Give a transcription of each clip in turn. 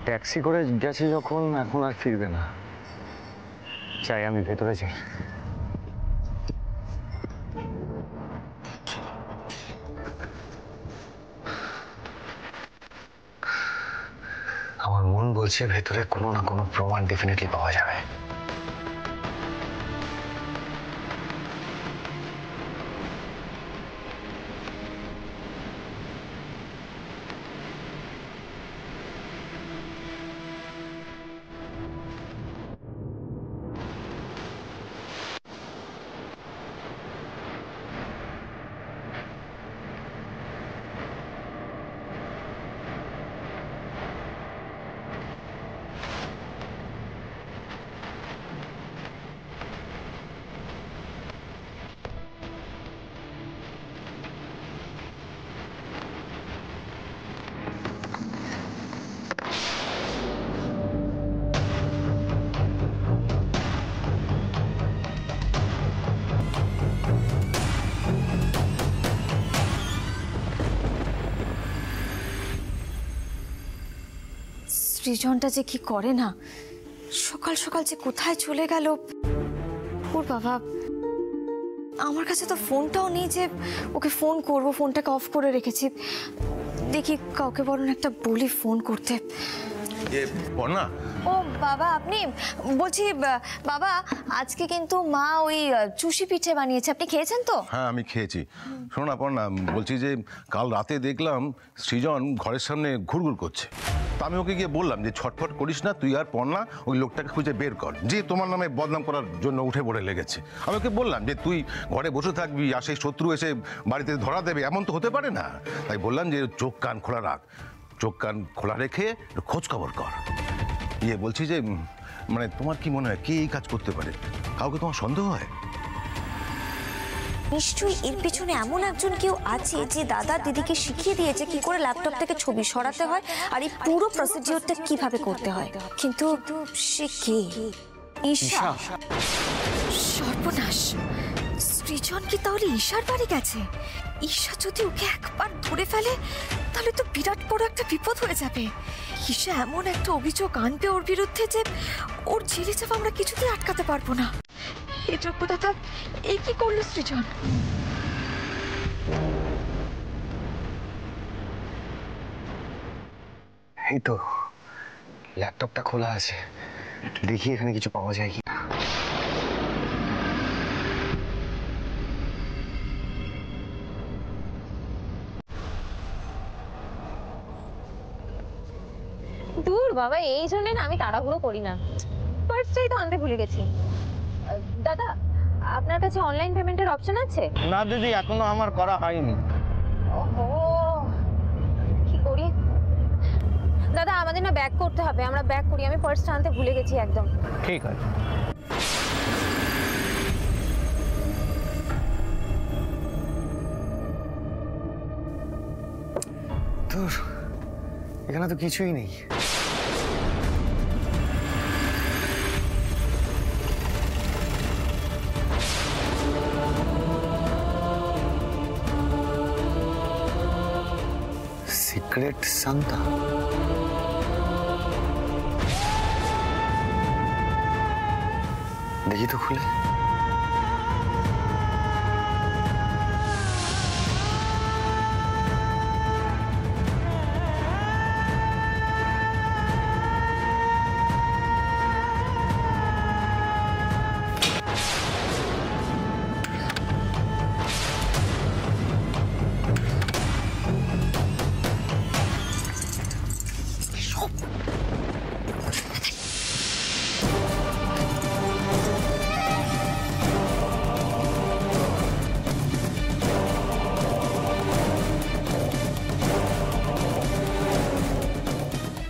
Taxi করে গেছে যখন, এখন আর ফিরবে না। চাই আমি ভেতরে যাই। আমার মন বলছে ভেতরে কোনো না কোনো প্রমাণ ডেফিনেটলি পাওয়া যাবে। সৃজনটা যে কি করে না, সকাল সকাল যে কোথায় চলে গেল। ওর বাবা, আমার কাছে তো ফোনটাও নেই যে ওকে ফোন করব, ফোনটাকে অফ করে রেখেছি। দেখি কাউকে বরং একটা বলি ফোন করতে। ও বাবা, আপনি? বলছি বাবা, আজকে কিন্তু মা ওই চুষি পিঠে বানিয়েছে, আপনি খেয়েছেন তো? হ্যাঁ, আমি খেয়েছি। শোনো না পর্ণা, বলছি যে কাল রাতে দেখলাম সৃজন ঘরের সামনে ঘুরঘুর করছে। তা আমি ওকে গিয়ে বললাম যে ছটফট করিস না, তুই আর পর্ণা ওই লোকটাকে খুঁজে বের কর, যে তোমার নামে বদনাম করার জন্য উঠে পড়ে লেগেছে। আমি ওকে বললাম যে তুই ঘরে বসে থাকবি আর সেই শত্রু এসে বাড়িতে ধরা দেবে, এমন তো হতে পারে না। তাই বললাম যে চোখ কান খোলা রাখ, চোখ কান খোলা রেখে খোঁজ খবর কর। বলছি যে মানে তোমার কি মনে হয় কে এই কাজ করতে পারে? কাউকে তোমার সন্দেহ হয়? নিশ্চয়ই এর পিছনে এমন একজন কেউ আছে যে দাদা দিদিকে শিখিয়ে দিয়েছে কি করে ল্যাপটপ থেকে ছবি সরাতে হয় আর এই পুরো প্রসিডিওরটা কিভাবে করতে হয়। কিন্তু সে কে? ঈশা। সর্বনাশ! সৃজন কি তাহলে ঈশার বাড়ি গেছে? ঈশা যদি ওকে একবার ধরে ফেলে তাহলে তো বিরাট বড় একটা বিপদ হয়ে যাবে। ঈশা এমন একটা অভিযোগ আনবে ওর বিরুদ্ধে যে ওর জেলে যাওয়া আমরা কিছুতেই আটকাতে পারবো না। এই যোগ্যতা এই কি করলো সৃজন? এই তো ল্যাপটপটা খোলা আছে, দেখি এখানে কিছু পাওয়া যায় কি। দূর বাবা, এই জন্য না আমি তাড়াহুড়ো করি না। পার্সটাই তো আনতে ভুলে গেছি। দাদা, আপনার কাছে অনলাইন পেমেন্টের অপশন আছে? না দিদি, এখনো আমার করা হয়নি। ওহো, কি করি? দাদা, আমাদের না ব্যাক করতে হবে, আমরা ব্যাক করি। আমি পার্সটা আনতে ভুলে গেছি একদম। ঠিক আছে। তোর এখানে তো কিছুই নেই। Secret Santa? দেখি তো খুলে।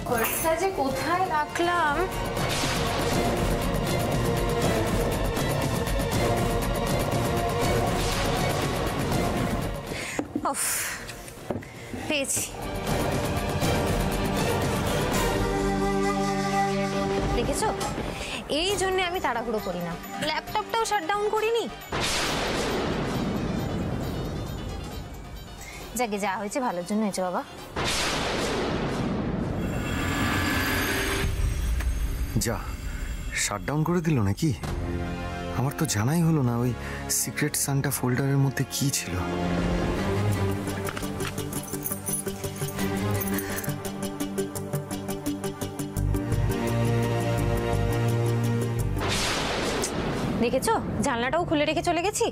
পার্সটা যে কোথায় রাখলাম? উফ, পেয়েছি। দেখেছো, এই জন্য আমি তাড়াহুড়ো করি না। ল্যাপটপটাও শাটডাউন করিনি। যাকে যা হয়েছে ভালোর জন্য হয়েছে বাবা। যা শাটডাউন করে দিল নাকি? আমার তো জানাই হলো না ওই সিক্রেট সান্টা ফোল্ডারের মধ্যে কি ছিল। দেখেছো জানলাটাও খুলে রেখে চলে গেছি।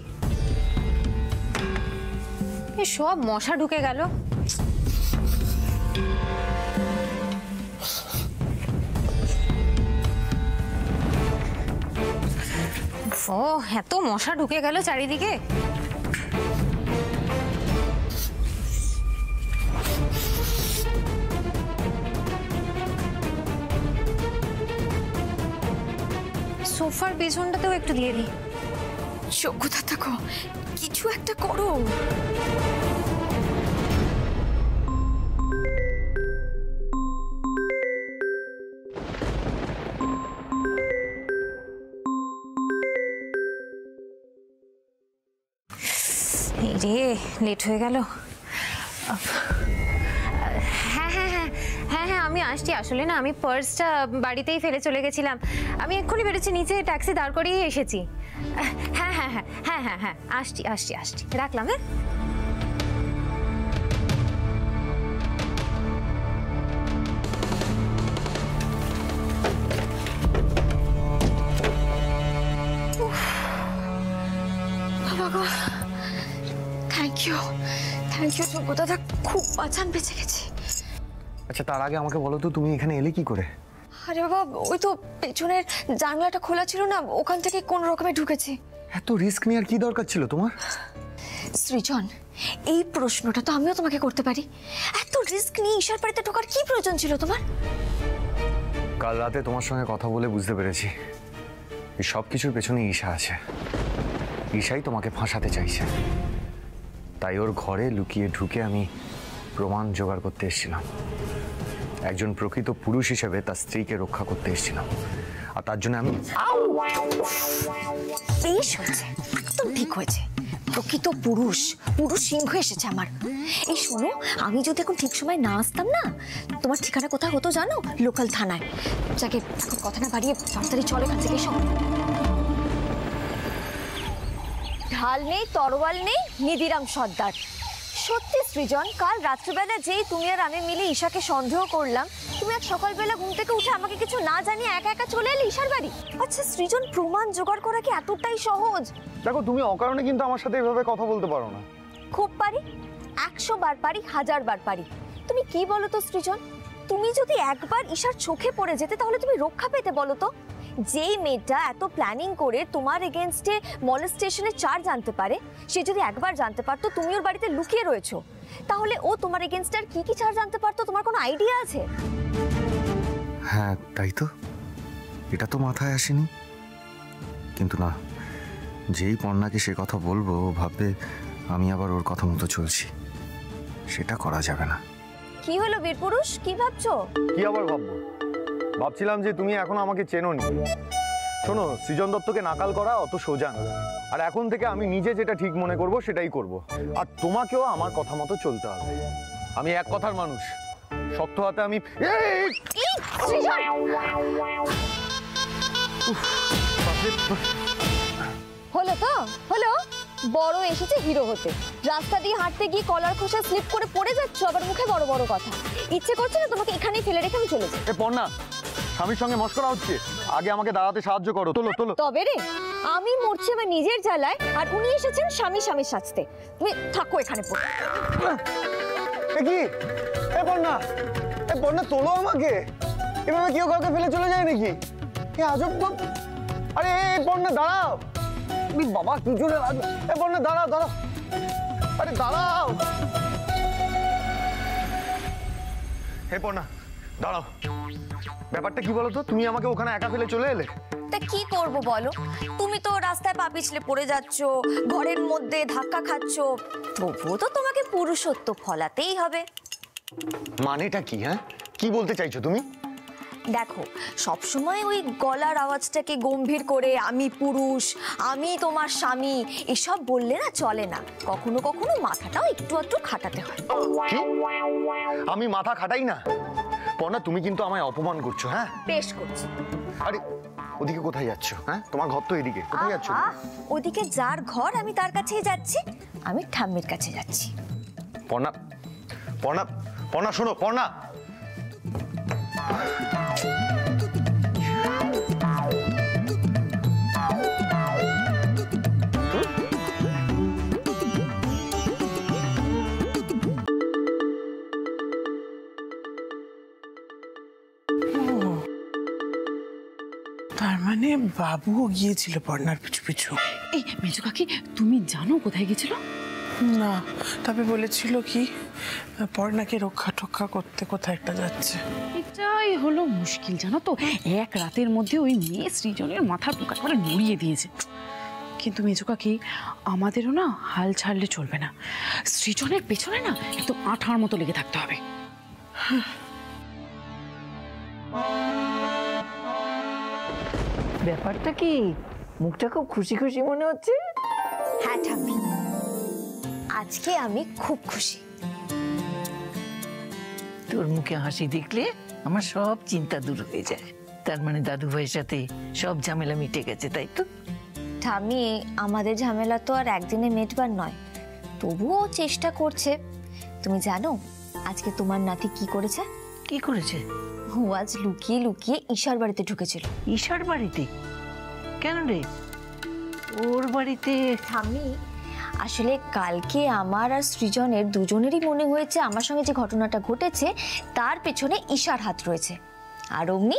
এ সব মশা ঢুকে গেল। ও এত মশা ঢুকে গেল চারিদিকে। সোফার পেছনটাতেও একটু দিয়ে দিই। যোগ্যতা থাকো, কিছু একটা করো। এই রে লেট হয়ে গেল। হ্যাঁ হ্যাঁ হ্যাঁ হ্যাঁ হ্যাঁ আমি আসছি। আসলে না আমি পার্সটা বাড়িতেই ফেলে চলে গেছিলাম। আমি এক্ষুনি বেরোচ্ছি, নিচে ট্যাক্সি দাঁড় করিয়ে এসেছি। হ্যাঁ হ্যাঁ হ্যাঁ হ্যাঁ হ্যাঁ হ্যাঁ আসছি আসছি আসছি, রাখলাম। হ্যাঁ থ্যাংক ইউ যোগ্যতা, খুব বাঁচান বেঁচে গেছি। আচ্ছা তার আগে আমাকে বলো তো তুমি এখানে এলে কি করে? আরে বাবা, ওই তো পেছনের জানলাটা খোলা ছিল না, ওখান থেকে কোন রকমে ঢুকেছি। এত রিস্ক নেওয়ার কি দরকার ছিল তোমার? সৃজন, এই প্রশ্নটা তো আমিও তোমাকে করতে পারি। এত রিস্ক নিয়ে ঈশার বাড়িতে ঢোকার কি প্রয়োজন ছিল তোমার? কাল রাতে তোমার সঙ্গে কথা বলে বুঝতে পেরেছি এই সব কিছুর পেছনে ঈশা আছে। ঈশাই তোমাকে ফাঁসাতে চাইছে, তাই ওর ঘরে লুকিয়ে ঢুকে আমি প্রমাণ জোগাড় করতে এসেছিলাম। একজন প্রকৃত পুরুষ হিসেবে তার স্ত্রীকে রক্ষা করতে এসেছিলাম, আর তার জন্য আমি বেশ হয়েছে, একদম ঠিক হয়েছে। প্রকৃত পুরুষ সিংহ এসেছে আমার। এই শোনো, আমি যদি এখন ঠিক সময় না আসতাম না, তোমার ঠিকানা কোথায় হতো জানো? লোকাল থানায়। যাকে কথা না বাড়িয়ে তাড়াতাড়ি চলে এখান থেকে। সব ঢাল নেই, তরোয়াল নেই, নিধিরাম সর্দার। সত্যি সৃজন, কাল রাত্রিবেলা যেই তুমি আর আমি মিলে ঈশাকে সন্দেহ করলাম, তুমি আজ সকালবেলা ঘুম থেকে উঠে আমাকে কিছু না জানিয়ে একা একা চলে এলে ঈশার বাড়ি। আচ্ছা সৃজন, প্রমাণ জোগাড় করা কি এতটাই সহজ? দেখো তুমি অকারণে কিন্তু আমার সাথে এভাবে কথা বলতে পারো না। খুব পারি, 100 বার পারি, 1000 বার পারি। তুমি কি বলো তো সৃজন, তুমি যদি একবার ঈশার চোখে পড়ে যেতে তাহলে তুমি রক্ষা পেতে বলো তো? যেই মেয়েটা এত প্ল্যানিং করে তোমার এগেইনস্টে মলেস্টেশনে চার্জ আনতে পারে, সে যদি একবার জানতে পারতো তুমি ওর বাড়িতে লুকিয়ে রয়েছো, তাহলে ও তোমার এগেইনস্টে আর কি কি চার্জ আনতে পারতো? তোমার কোনো আইডিয়া আছে? হ্যাঁ তাই তো, এটা তো মাথায় আসেনি। কিন্তু না, যেই পর্ণাকে সে কথা বলবো ও ভাববে আমি আবার ওর কথা মতো চলছি। সেটা করা যাবে না। কি হলো বীরপুরুষ, কি ভাবছো? কি আবার ভাববো? ভাবছিলাম যে তুমি এখন আমাকে চেনোনি। শোনো, সৃজন দত্তকে নাকাল করা অত সোজা না। আর এখন থেকে আমি নিজে যেটা ঠিক মনে করব সেটাই করব। আর তোমাকেও আমার কথা মতো চলতে হবে। আমি এক কথার মানুষ, শক্ত হাতে আমি হলো তো হলো, বড় এসেছে হিরো হতে। রাস্তা দিয়ে হাঁটতে গিয়ে কলার খোসা স্লিপ করে পড়ে যাচ্ছ, আবার মুখে বড় বড় কথা। ইচ্ছে করছে না তোমাকে এখানেই ফেলে রেখে আমি চলে যাই? এ পর্ণা, স্বামীর সঙ্গে মস্করা হচ্ছে। আগে আমাকে দাঁড়াতে সাহায্য করো। তোলো তোলো। তবে রে, আমি মরছি আমার নিজের জ্বালায়, আর উনি এসেছেন স্বামীর সাজতে। তুমি থাকো এখানে পড়ে। কি এ পর্ণা, এ পর্ণা তোলো আমাকে। এভাবে কেউ কাউকে ফেলে চলে যায় নাকি? এ আজব। আরে এ পর্ণা দাঁড়াও। বাবা কি জোরে লাগবে। এ পর্ণা দাঁড়াও দাঁড়াও, আরে দাঁড়াও। হে পর্ণা দাঁড়াও। ব্যাপারটা কি বলো তো, তুমি আমাকে ওখানে একা ফেলে চলে এলে। তা কি করব বলো? তুমি তো রাস্তায় পা পিছলে পড়ে যাচ্ছ, ঘরের মধ্যে ধাক্কা খাচ্ছ, তবুও তো তোমাকে পুরুষত্ব ফলাতেই হবে। মানেটা কি? হ্যাঁ, কি বলতে চাইছো তুমি? দেখো, সবসময় ওই গলার আওয়াজটাকে গম্ভীর করে আমি পুরুষ, আমি তোমার স্বামী, এসব বললে না চলে না। কখনো কখনো মাথাটাও একটু একটু খাটাতে হয়। কি? আমি মাথা খাটাই না? পর্ণা তুমি কিন্তু আমায় অপমান করছো। হ্যাঁ বেশ করছি। আরে ওদিকে কোথায় যাচ্ছ? হ্যাঁ তোমার ঘর তো এদিকে, কোথায় যাচ্ছ? ওদিকে যার ঘর আমি তার কাছেই যাচ্ছি, আমি ঠাম্মির কাছে যাচ্ছি। পর্ণা পর্ণা পর্ণা শোনো পর্ণা। তার মানে বাবুও গিয়েছিল পর্ণার পিছু পিছু। এই মেজো কাকি, তুমি জানো কোথায় গেছিল? না, তবে বলেছিল কি পর্ণাকে রক্ষা টক্ষা করতে কোথায় একটা যাচ্ছে। এটাই হলো মুশকিল, জানো তো, এক রাতের মধ্যে ওই মেয়ে সৃজনের মাথার পোকা করে নড়িয়ে দিয়েছে। কিন্তু মেজো কাকি, আমাদেরও না হাল ছাড়লে চলবে না। সৃজনের পেছনে না একদম আঠার মতো লেগে থাকতে হবে। ব্যাপারটা কি? মুখটা খুব খুশি খুশি মনে হচ্ছে। হ্যাঁ ঠাম্মি, আজকে আমি খুব খুশি। তোর মুখে হাসি দেখলে আমার সব চিন্তা দূর হয়ে যায়। তার মানে দাদু ভাইয়ের সাথে সব ঝামেলা মিটে গেছে, তাই তো? ঠাম্মি, আমাদের ঝামেলা তো আর একদিনে মেটবার নয়, তবুও চেষ্টা করছে। তুমি জানো আজকে তোমার নাতি কি করেছে? কি করেছে? ও আজ লুকিয়ে লুকিয়ে ঈশার বাড়িতে ঢুকেছিল। ঈশার বাড়িতে? কেন রে? ওর বাড়িতে? ঠাম্মি, আসলে কালকে আমার আর সৃজনের দুজনেরই মনে হয়েছে আমার সঙ্গে যে ঘটনাটা ঘটেছে তার পেছনে ঈশার হাত রয়েছে। আর অমনি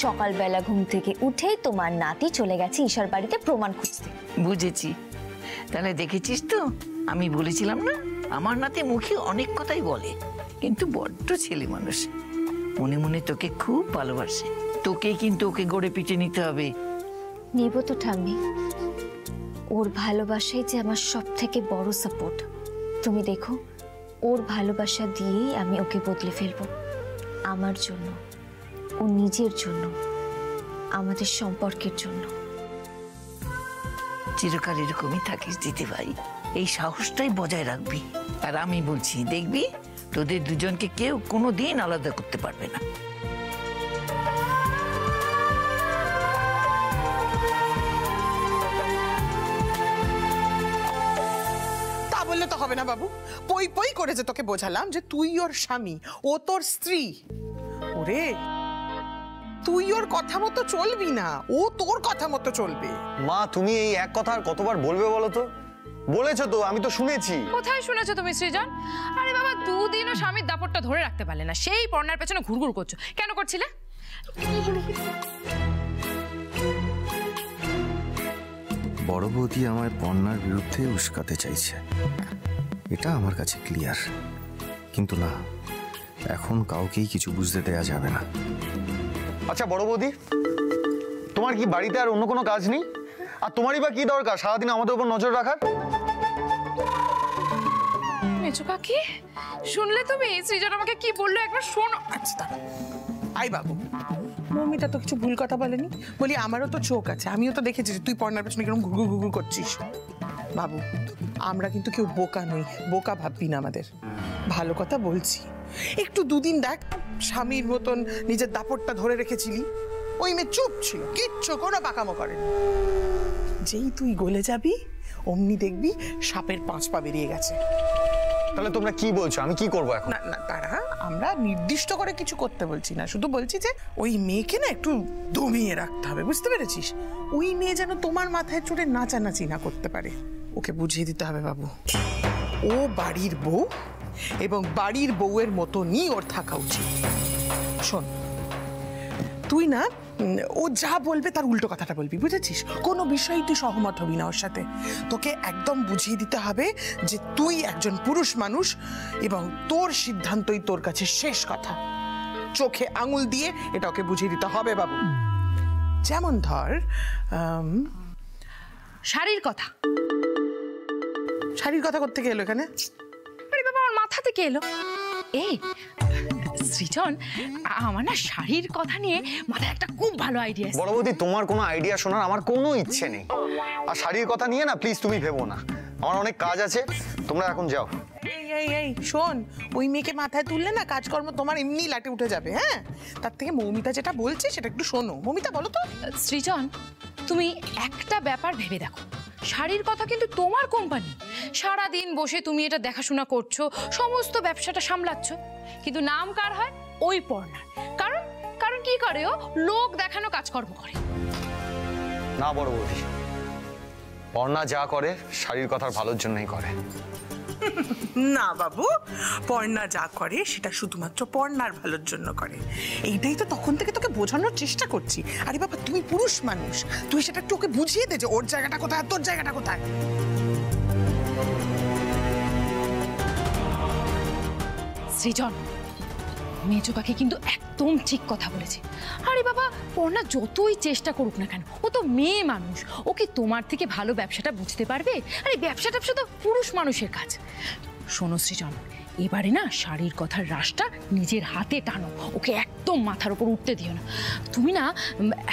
সকালবেলা ঘুম থেকে উঠেই তোমার নাতি চলে গেছে ঈশার বাড়িতে প্রমাণ খুঁজতে। বুঝেছি। তাহলে দেখেছিস তো, আমি বলেছিলাম না আমার নাতি মুখে অনেক কথাই বলে, কিন্তু বড্ড ছেলে মানুষ। মনে মনে তোকে খুব ভালোবাসে। তোকে কিন্তু ওকে গড়ে পিটে নিতে হবে। নেব তো ঠাম্মি, ওর ভালোবাসাই যে আমার সব থেকে বড় সাপোর্ট। তুমি দেখো, ওর ভালোবাসা দিয়েই আমি ওকে বদলে ফেলবো। আমার জন্য, ও নিজের জন্য, আমাদের সম্পর্কের জন্য। চিরকাল এরকমই থাকিস দিদি ভাই, এই সাহসটাই বজায় রাখবি। আর আমি বলছি, দেখবি তোদের দুজনকে কেউ কোনোদিন আলাদা করতে পারবে না। তা বললে তো হবে না বাবু। পই পই করে যে তোকে বোঝালাম যে তুই ওর স্বামী, ও তোর স্ত্রী। ওরে, তুই ওর কথা মতো চলবি না, ও তোর কথা মতো চলবে। মা তুমি এই এক কথা আর কতবার বলবে বলো তো? বলেছো তো, আমি তো শুনেছি। কোথায় শুনেছো তুমি সৃজন? আরে বাবা, দুদিনও স্বামীর দাপটটা ধরে রাখতে পারলে না, সেই পর্ণার পেছনে ঘুরঘুর করছো। কেন করছিলে? বড় বৌদি আমায় পর্ণার বিরুদ্ধে উস্কাতে চাইছে, এটা আমার কাছে ক্লিয়ার। কিন্তু না, এখন কাউকেই কিছু বুঝতে দেয়া যাবে না। আচ্ছা বড় বৌদি, তোমার কি বাড়িতে আর অন্য কোনো কাজ নেই? আর তোমারই বা কি দরকার সারাদিন আমাদের উপর নজর রাখার? মেজো কাকি, শুনলে তুমি সৃজন আমাকে কি বললো? একবার শোনো। আচ্ছা দাঁড়া, আই বাবু, মৌমিতা তো কিছু ভুল কথা বলেনি। বলি আমারও তো চোখ আছে, আমিও তো দেখেছি যে তুই পর্ণার পেছনে কিরকম ঘুরঘুর ঘুরঘুর করছিস। বাবু, আমরা কিন্তু কেউ বোকা নই, বোকা ভাববি না আমাদের। ভালো কথা বলছি, একটু দুদিন দেখ, স্বামীর মতন নিজের দাপটটা ধরে রেখেছিলি। ওই মেয়ে চুপ ছিল, কিচ্ছু কোনো পাকামো করেনি। যেই তুই গলে যাবি অমনি দেখবি সাপের 5 পা বেরিয়ে গেছে। তাহলে তোমরা কি বলছো? আমি কি করবো এখন? না না তারা, আমরা নির্দিষ্ট করে কিছু করতে বলছি না, শুধু বলছি যে ওই মেয়েকে না একটু দমিয়ে রাখতে হবে, বুঝতে পেরেছিস? ওই মেয়ে যেন তোমার মাথায় চড়ে নাচানাচি না করতে পারে। ওকে বুঝিয়ে দিতে হবে বাবু, ও বাড়ির বউ এবং বাড়ির বউয়ের মতনই ওর থাকা উচিত। শোন, তুই না ও যা বলবে তার উল্টো কথাটা বলবি, বুঝেছিস? কোনো বিষয়েই তুই সহমত হবি না ওর সাথে। তোকে একদম বুঝিয়ে দিতে হবে যে তুই একজন পুরুষ মানুষ এবং তোর সিদ্ধান্তই তোর কাছে শেষ কথা। চোখে আঙুল দিয়ে এটা ওকে বুঝিয়ে দিতে হবে বাবু। যেমন ধর শাড়ির কথা। শাড়ির কথা করতে গেলো এখানে? আরে বাবা, আমার মাথা থেকে এলো। এই সৃজন, আমার না শাড়ির কথা নিয়ে মাথায় একটা খুব ভালো আইডিয়া আছে। বড় বৌদি, তোমার কোনো আইডিয়া শোনার আমার কোনো ইচ্ছে নেই। আর শাড়ির কথা নিয়ে না প্লিজ তুমি ভেবো না। আমার অনেক কাজ আছে, তোমরা এখন যাও। এই এই এই শোন, ওই মেয়েকে মাথায় তুললে না কাজকর্ম তোমার এমনি লাটে উঠে যাবে। হ্যাঁ, তার থেকে মৌমিতা যেটা বলছে সেটা একটু শোনো। মৌমিতা বলো তো। সৃজন, তুমি একটা ব্যাপার ভেবে দেখো, শাড়ির কথা কিন্তু তোমার কোম্পানি, সারাদিন বসে তুমি এটা দেখাশোনা করছো, সমস্ত ব্যবসাটা সামলাচ্ছ, কিন্তু নাম কার হয়? ওই পর্ণার। কারণ কারণ কি করে? ও লোক দেখানো কাজকর্ম করে। না বড় বৌদি, পর্ণা যা করে শাড়ির কথার ভালোর জন্যই করে। না বাবু, পর্ণা যা করে সেটা শুধুমাত্র পর্ণার ভালোর জন্য করে। এইটাই তো তখন থেকে তোকে বোঝানোর চেষ্টা করছি। আরে বাবা, তুই পুরুষ মানুষ, তুই সেটা একটু ওকে বুঝিয়ে দে যে ওর জায়গাটা কোথায়, তোর জায়গাটা কোথায়। সৃজন, মেজোকাকে কিন্তু একদম ঠিক কথা বলেছে। আরে বাবা, পর্ণা যতই চেষ্টা করুক না কেন, ও তো মেয়ে মানুষ, ওকে তোমার থেকে ভালো ব্যবসাটা বুঝতে পারবে? আরে ব্যবসা তো পুরুষ মানুষের কাজ। শোনো সৃজন, এবারে না শাড়ির কথার রাশটা নিজের হাতে টানো, ওকে একদম মাথার উপর উঠতে দিও না। তুমি না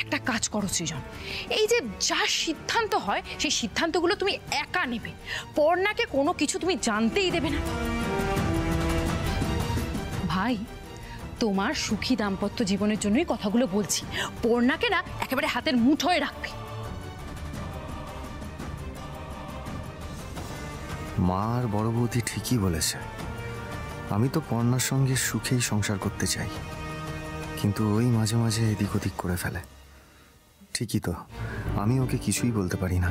একটা কাজ করো সৃজন, এই যে যা সিদ্ধান্ত হয় সেই সিদ্ধান্তগুলো তুমি একা নেবে, পর্ণাকে কোনো কিছু তুমি জানতেই দেবে না। ভাই, তোমার সুখী দাম্পত্য জীবনের জন্যই কথাগুলো বলছি, পর্ণাকে না একেবারে হাতের মুঠোয় রাখবে। মা আর বড় বৌদি ঠিকই বলেছে, আমি তো পর্ণার সঙ্গে সুখেই সংসার করতে চাই, কিন্তু ওই মাঝে মাঝে এদিক ওদিক করে ফেলে। ঠিকই তো, আমি ওকে কিছুই বলতে পারি না।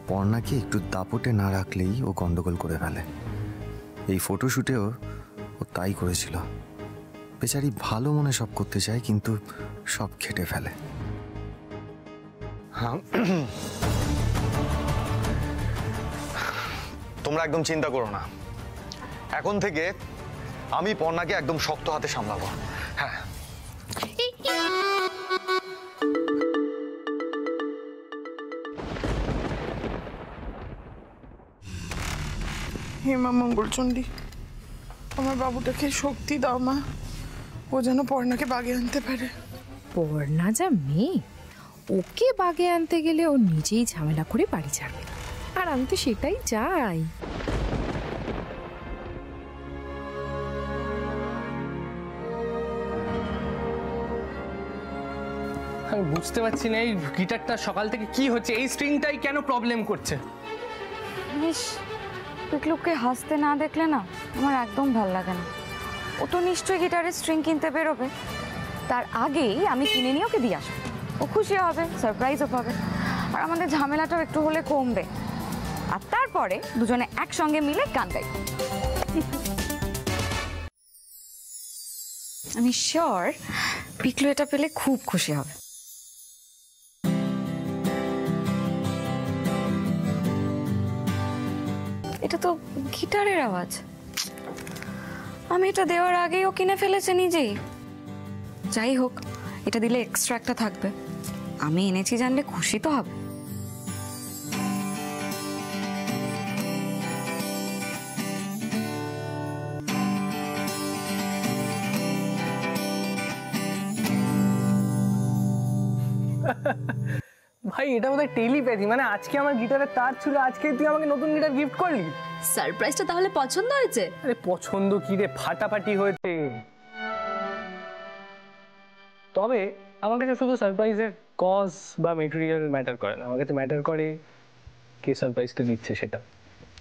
পর্ণাকে একটু দাপটে না রাখলেই ও গন্ডগোল করে ফেলে। এই ফটোশুটেও ও তাই করেছিল। বেচারি ভালো মনে সব করতে চায়, কিন্তু সব খেটে ফেলে। তোমরা একদম চিন্তা করো না, এখন থেকে আমি পর্ণাকে একদম শক্ত হাতে সামলাবো। হ্যাঁ, হে মা মঙ্গলচণ্ডী, আমার বাবুটাকে শক্তি দাও মা, ও যেন পর্ণাকে বাগে আনতে পারে। পর্ণা যা মেয়ে, ওকে বাগে আনতে গেলে ও নিজেই ঝামেলা করে বাড়ি ছাড়বে, আর আমি তো সেটাই চাই। আমি বুঝতে পারছি না এই গিটারটা সকাল থেকে কি হচ্ছে, এই স্ট্রিংটাই কেন প্রবলেম করছে। পিকলুকে হাসতে না দেখলে না আমার একদম ভাল লাগে না। ও তো নিশ্চয়ই গিটারের স্ট্রিং কিনতে বেরোবে, তার আগেই আমি কিনে নিয়ে ওকে দিয়ে আসবো। ও খুশি হবে, সারপ্রাইজও পাবে, আর আমাদের ঝামেলাটাও একটু হলে কমবে। আর তারপরে দুজনে একসঙ্গে মিলে গান গাই। আমি শিওর পিকলু এটা পেলে খুব খুশি হবে। এটা তো গিটারের আওয়াজ, আমি এটা দেওয়ার আগেই ও কিনে ফেলেছে নিজেই। যাই হোক, এটা দিলে এক্সট্রা একটা থাকবে, আমি এনেছি জানলে খুশি তো হবে। ভাই এটা বোধহয় টেলিপ্যাথি, মানে আজকে আমার গিটারের তার ছিল, আজকে তুই আমাকে নতুন গিটার গিফট করলি। সারপ্রাইজটা তাহলে পছন্দ হয়েছে? আরে পছন্দ কি রে, ফাটাফাটি হয়েছে। তবে আমার কাছে শুধু সারপ্রাইজের কজ বা মেটেরিয়াল ম্যাটার করে না, আমার কাছে ম্যাটার করে কে সারপ্রাইজটা দিচ্ছে সেটা।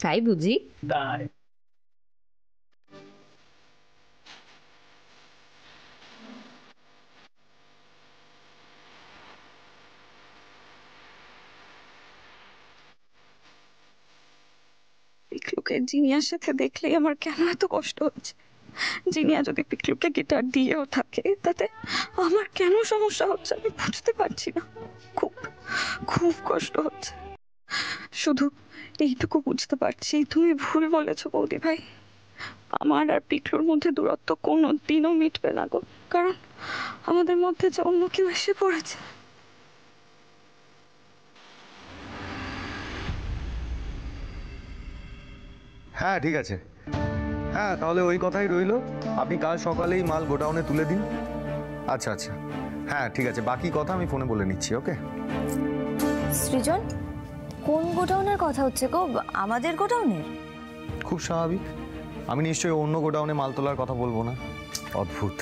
তাই বুঝি? তাই পিকলুকে জিনিয়ার সাথে দেখলেই আমার কেন এত কষ্ট হচ্ছে। জিনিয়া যদি পিকলুকে গিটার দিয়েও থাকে তাতে আমার কেন সমস্যা হচ্ছে আমি বুঝতে পারছি না। খুব খুব কষ্ট হচ্ছে। শুধু এইটুকু বুঝতে পারছি তুমি ভুল বলেছো বৌদি ভাই, আমার আর পিকলুর মধ্যে দূরত্ব কোনো দিনও মিটবে না গো, কারণ আমাদের মধ্যে যে অন্য কেউ এসে পড়েছে। হ্যাঁ ঠিক আছে, হ্যাঁ তাহলে ওই কথাই রইলো, আপনি কাল সকালেই মাল গোডাউনে তুলে দিন। আচ্ছা আচ্ছা, হ্যাঁ ঠিক আছে, বাকি কথা আমি ফোনে বলে নিচ্ছি। ওকে সৃজন, কোন গোডাউনের কথা হচ্ছে গো? আমাদের গোডাউনের? খুব স্বাভাবিক, আমি নিশ্চয়ই অন্য গোডাউনে মাল তোলার কথা বলবো না। অদ্ভুত।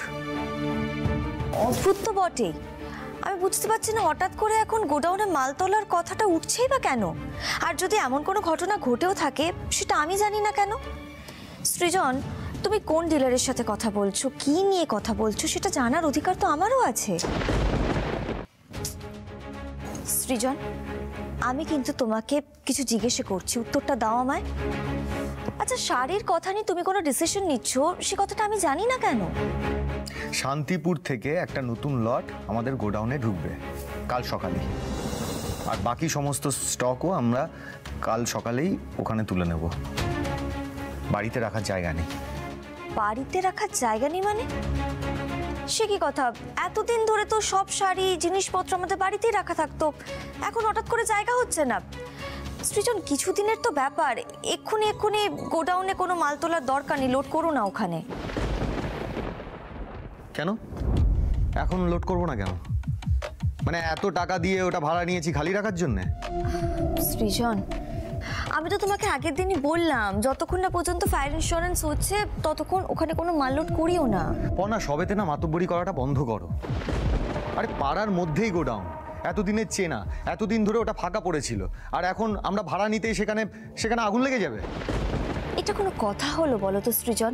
অদ্ভুত তো বটেই। আমি বুঝতে পারছি না হঠাৎ করে এখন গোডাউনে মাল তোলার কথাটা উঠছেই বা কেন। আর যদি এমন কোনো ঘটনা ঘটেও থাকে সেটা আমি জানি না কেন। সৃজন, তুমি কোন ডিলারের সাথে কথা বলছো, কি নিয়ে কথা বলছো সেটা জানার অধিকার তো আমারও আছে। সৃজন, আমি কিন্তু তোমাকে কিছু জিজ্ঞেস করছি, উত্তরটা দাও আমায়। আচ্ছা, শাড়ির কথা নিয়ে তুমি কোনো ডিসিশন নিচ্ছ, সে কথাটা আমি জানি না কেন? শান্তিপুর থেকে একটা নতুন লট আমাদের গোডাউনে ঢুকবে কাল সকালে, আর বাকি সমস্ত স্টকও আমরা কাল সকালেই ওখানে তুলে নেব। বাড়িতে রাখার জায়গা নেই। বাড়িতে রাখার জায়গা নেই মানে? সে কি কথা? এতদিন ধরে তো সব শাড়ি জিনিসপত্র আমাদের বাড়িতেই রাখা থাকতো, এখন হঠাৎ করে জায়গা হচ্ছে না। সৃজন, কিছুদিনের তো ব্যাপার, এক্ষুনি এক্ষুনি গোডাউনে কোনো মাল তোলার দরকার নেই, লোড করো না ওখানে। কেন এখন লোড করবো না কেন? মানে এত টাকা দিয়ে ওটা ভাড়া নিয়েছি খালি রাখার জন্যে? সৃজন, আমি তো তোমাকে আগের দিনই বললাম যতক্ষণ না পর্যন্ত ফায়ার ইন্স্যুরেন্স হচ্ছে ততক্ষণ ওখানে কোনো মাল লোড করিও না। পনা, সবেতে না মাতব্বরি করাটা বন্ধ করো। আরে পাড়ার মধ্যেই গোডাউন, এতদিনের চেনা, এতদিন ধরে ওটা ফাঁকা পড়েছিল, আর এখন আমরা ভাড়া নিতেই সেখানে আগুন লেগে যাবে। এটা কোনো কথা হলো বলো তো সৃজন?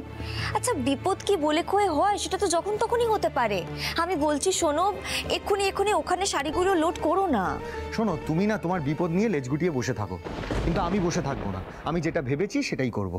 আচ্ছা, বিপদ কি বলে কয়ে হয়? সেটা তো যখন তখনই হতে পারে। আমি বলছি শোনো, এক্ষুনি ওখানে শাড়িগুলো লোড করো না। শোনো, তুমি না তোমার বিপদ নিয়ে লেজ গুটিয়ে বসে থাকো, কিন্তু আমি বসে থাকবো না। আমি যেটা ভেবেছি সেটাই করব।